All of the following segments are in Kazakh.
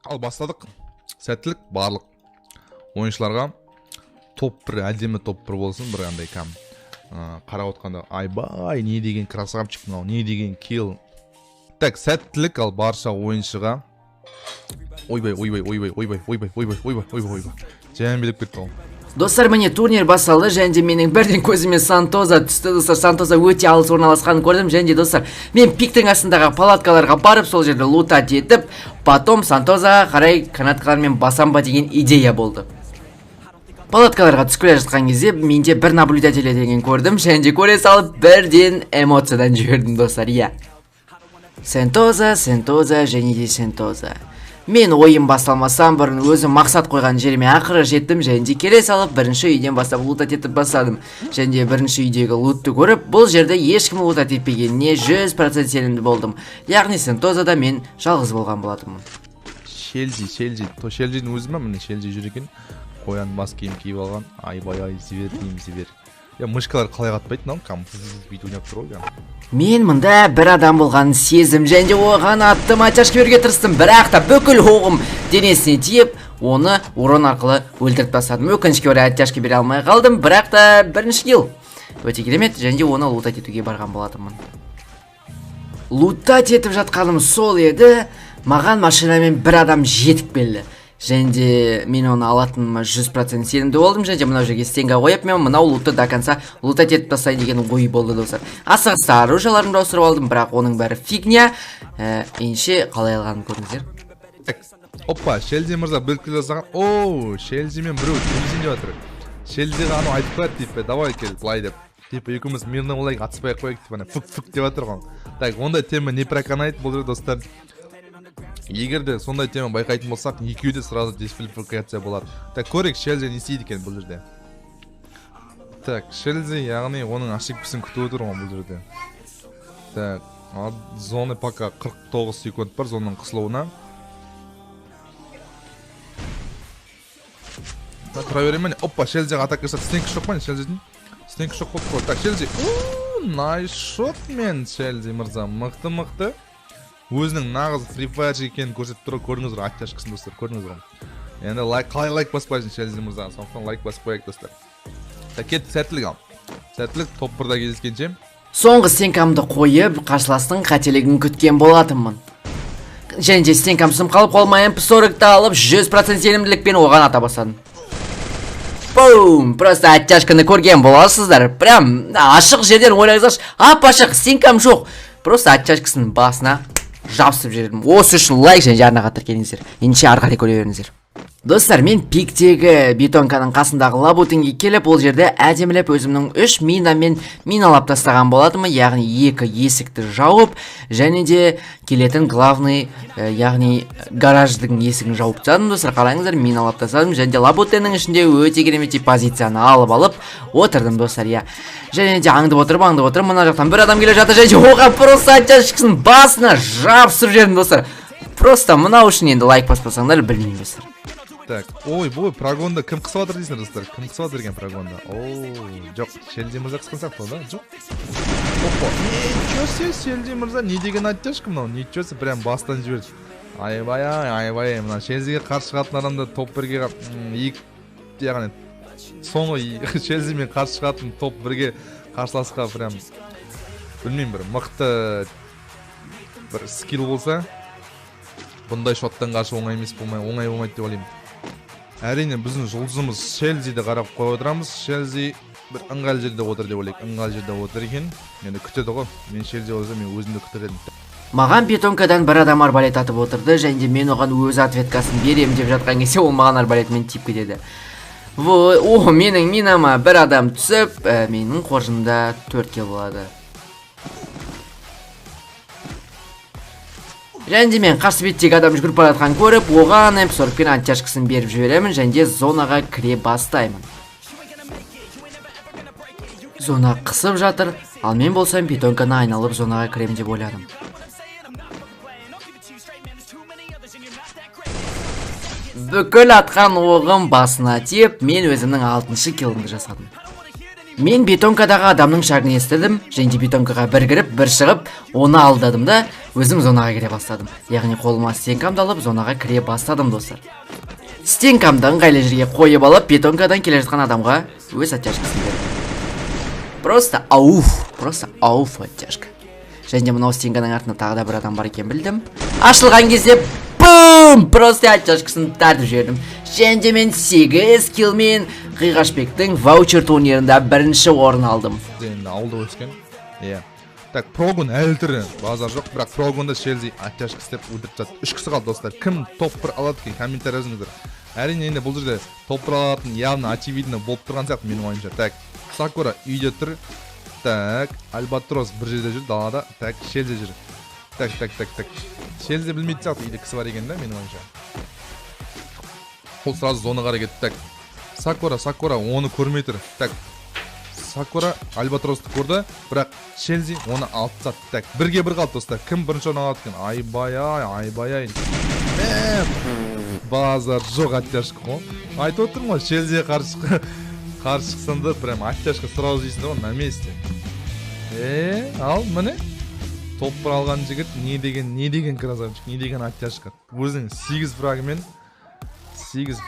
Ал бастадық. Сәттілік барлық ойыншыларға топ 1 әдемі топ 1 болсын, бір андай кәм қарап отқанда айбай не деген красавчик мынау, не деген килл. Так, сәттілік ал барша ойыншыға. Ойбай. Жәйін біліп кетті ол. Достар, міне турнир басталды, және де менің бірден көзіме Сантоза түсті. Достар, Сантоза өте алыс орналасқанын көрдім. Және де достар, мен пиктің астындағы палаткаларға барып, сол жерде лутат етіп, потом Сантозаға қарай канаткалармен басам ба деген идея болды. Палаткаларға түсіп келе жатқан кезде менде бір наблюдатель деген көрдім, және де көре салып бірден эмоциядан жібердім достар. Иә. Сантоза, және де Сантоза. Мен ойын басталмасам бұрын өзім мақсат қойған жеріме ақыры жеттім, және де келе салып бірінші үйден бастап лутат етіп бастадым. Және де бірінші үйдегі лутты көріп, бұл жерде ешкім лутат етпегеніне 100% сенімді болдым. Яғни Сантозада мен жалғыз болған болатынмын. Шелжидің өзі ме? Міне Шелжи жүр екен. Қоян бас киім киіп алған. Айбай, зевер. Мышкалар қалай қатпайды, мынау кәм бүйтіп ойнап тұр ғой. Мен мұнда бір адам болғанын сезім, және де оған аттым, атяшқа беруге тырыстым, бірақ та бүкіл оғым денесіне тиіп, оны урон арқылы өлтіріп тастадым. Өкінішке орай атяшқа бере алмай қалдым, бірақ та бірінші килл. Өте керемет, және де оны лутат етуге барған болатынмын. Лутат етіп жатқаным сол еді, маған машинамен бір адам жетіп келді. Және де мен оны алатыныма 100% сенімді болдым, және де мынау жерге стенға қойып, мен мынау лутты до конца лутат етіп тастайын деген ой болды достар. Асығыста оружияларымды ауыстырып алдым, бірақ оның бәрі фигня. Енше қалай алғанын көріңіздер. Опа, Шелзи мырза біліп келе жасаған. Оу, Шелзимен біреу темізен деп жатыр. Шелзиға анау айтып қояды дейіп, давай кел, былай деп. Типа екеуміз мирный олай атыспай қояйық деп, фук деп жатыр ғой. Так, ондай тема не проканает бұл достар. Егер де сондай тема байқайтын болсақ, екеуі де сразу дисквалификация болады. Так, көрек Шелзи не істейді екен бұл жерде. Так, Шелзи, яғни оның ошибкасын күтіп отыр ғой бұл жерде. Так, зоны пока 49 секунд бар зонаның қысылуына. Так, тұра беремен. Опа, Шелзиға атак жасады. Стенкі шоқ ма? Шелзидің? Стенкі шоқ болды қой. Так, Шелзи. Найс шот мен Шелзи мырза. Мықты. Өзінің нағыз Free Fire екенін көрсетіп тұр, көріңіз ғой, атяшқысын достар, көріңіз ғой. Енді қалай лайк баспайсың Шелзи мырза, сондықтан лайк басып қояйық достар. Так, кетті, сәттілік ал. Сәттілік топ 1-да кездескенше. Соңғы стенкамды қойып, қарсыластың қателігін күткен болатынмын. Және де стенкам сым қалып қолмайын MP40-ты алып 100% сенімділікпен оған ата басадым. Бум! Просто атяшқыны көрген боласыздар. Прям ашық жерден ойлайсаш, ап-ашық стенкам жоқ. Просто атяшқысының басына жабысып жердім. Осы үшін лайк және жарнаға тіркеліңіздер. Ендеше ары қарай көре беріңіздер. Достар, мен пиктегі бетонканың қасындағы лабутинге келіп, ол жерде әдемілеп өзімнің 3 минамен миналап тастаған болатымы, яғни 2 есікті жауып, және де келетін главный, яғни гараждың есігін жауып тастадым. Достар, қараңыздар, миналап тастадым, және де лабутиннің ішінде өте керемет позицияны алып отырдым достар, иә. Және де аңдып отырып, мына жақтан бір адам келе жатыр, және де оған просто атяшқысын басына жабысып жердім достар. Просто мынау үшін енді лайк баспасаңдар, білмеймін достар. Так, ой, прогонда кім қысып жатыр дейсіңдер достар? Кім қысып жатыр екен прогонда? Жоқ, Шелзи мырза қысқан сияқты да? Жоқ. Опа, ничего, Шелзи мырза не деген атяшқы мынау? Ничего, прям бастан жіберді. Айбай, мына Шелзиге қарсы шығатын адамды топ 1-ге яғни соңғы Шелзимен қарсы шығатын топ 1-ге қарсыласқа прям білмеймін, бір мықты бір скилл болса, бұндай шоттан қарсы оңай болмайды деп ойлаймын. Әрине біздің жұлдызымыз Шелзиді қарап қойып отырамыз. Шелзи бір ыңғайлы жерде отыр деп ойлайық. Ыңғайлы жерде отыр екен. Енді күтеді ғой. Мен Шелзи болса, мен өзімді күтер едім. Маған бетонкадан бір адам арбалет атып отырды, және де мен оған өз ответкасын берем деп жатқан кезде ол маған арбалетмен тиіп кетеді. Менің минама бір адам түсіп, менің қоржынымда 4 болады. Және де мен қарсы беттегі адам жүгіріп бара жатқанын көріп, оған MP40-пен атяшқысын беріп жіберемін, және де зонаға кіре бастаймын. Зона қысып жатыр, ал мен болсам бетонканы айналып зонаға кіремін деп ойладым. Бүкіл атқан оғым басына тиіп, мен өзімнің 6-шы киллімді жасадым. Мен бетонкадағы адамның шагын естідім, және де бетонкаға бір кіріп, бір шығып, оны алдадым да, өзім зонаға кіре бастадым. Яғни қолыма стенкамды алып, зонаға кіре бастадым, достар. Стенкамды ыңғайлы жерге қойып алып, бетонкадан келе жатқан адамға өз оттяжкасын бердім. Просто ауф оттяжка. Және мынау стенканың артында тағы да бір адам бар екен білдім. Ашылған кезде бум! Просто оттяжкасын тартып жібердім. Және де мен 8 киллмен Қиғашбектің ваучер турнирында бірінші орын алдым. Енді ауылда өскен. Иә. Так, прогон әлі түрі базар жоқ, бірақ прогонда Челси оттяжка істеп өтіріп жатты. 3 кісі қалды, достар. Кім топ-1 алады екен, комментарий жазыңыздар. Әрине енді бұл жерде топ-1 алатын явно очевидно болып тұрған сияқты менің ойымша. Так, Сакура үйде тұр. Так, Альбатрос бір жерде жүр, далада. Так, Челси жүр. Так. Челси білмейді сияқты, үйде кісі бар екен да менің ойымша. Ол сразу зонаға қарай кетті. Так, Сакура оны көрмей тұр. Так, Сакура Альбатросты көрді, бірақ Челси оны алып тастады. Так, бірге бір қалды, достар. Кім бірінші орын алады екен? Айбай. Базар жоқ оттяжка ғой. Айтып отырмын ғой, Челсиге қарсы шықсаңдар, прям оттяжка сразу дейсіңдер ғой, на месте. Ал, міне. Топ-1 алған жігіт не деген красавчик, не деген оттяжка. Өзінің 8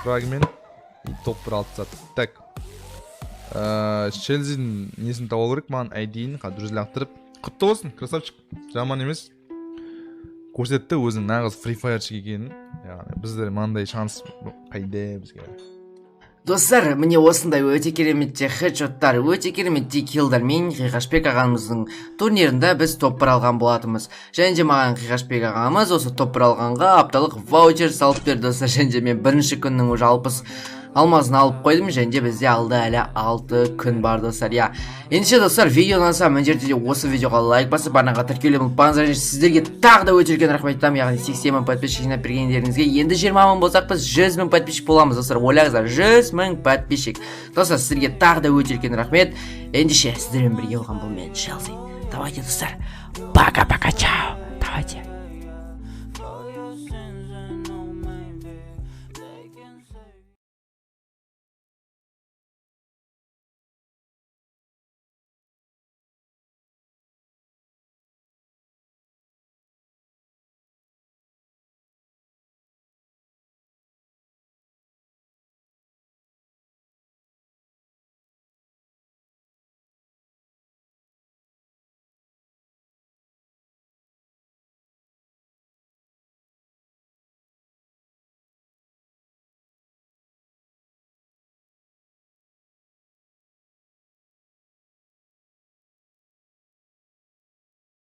фрагмен и топ-1 алып тастады. Так. Челсидің несін табу керек, маған айдейін қадыр лақтырып. Құтты болсын, красавчик. Жаман емес. Көрсетті өзінің нағыз Free Fire'шік екенін. Яғни біздер маңдай шанс қайда бізге. Достар, міне осындай өте кереметте хедшоттар, өте кереметте киллдармен Қиғашбек ағамыздың турнирында біз топ-1 алған болатымыз. Және де маған Қиғашбек ағамыз осы топ-1 алғанға апталық ваучер салып берді, достар. Және де мен бірінші күннің жалпыс алмазын алып қойдым, және де бізде алды әлі 6 күн бар, достар. Ендеше, достар, видео ұнаса міндетті осы видеоға лайк басып, барнаға тіркелуді ұмытпаңыздар. Және сіздерге тағы да өте үлкен рахмет айтамын, яғни 80 мың подписчик жинап бергендеріңізге. Енді 20 мың болсақ, біз 100 мың подписчик боламыз, достар. Ойлаңыздар, 100 мың подписчик. Достар, сіздерге тағы да өте үлкен рахмет. Ендеше, сіздермен бірге болған бұл мен Челси. Давайте, достар. Пока-пока, чао. Давайте.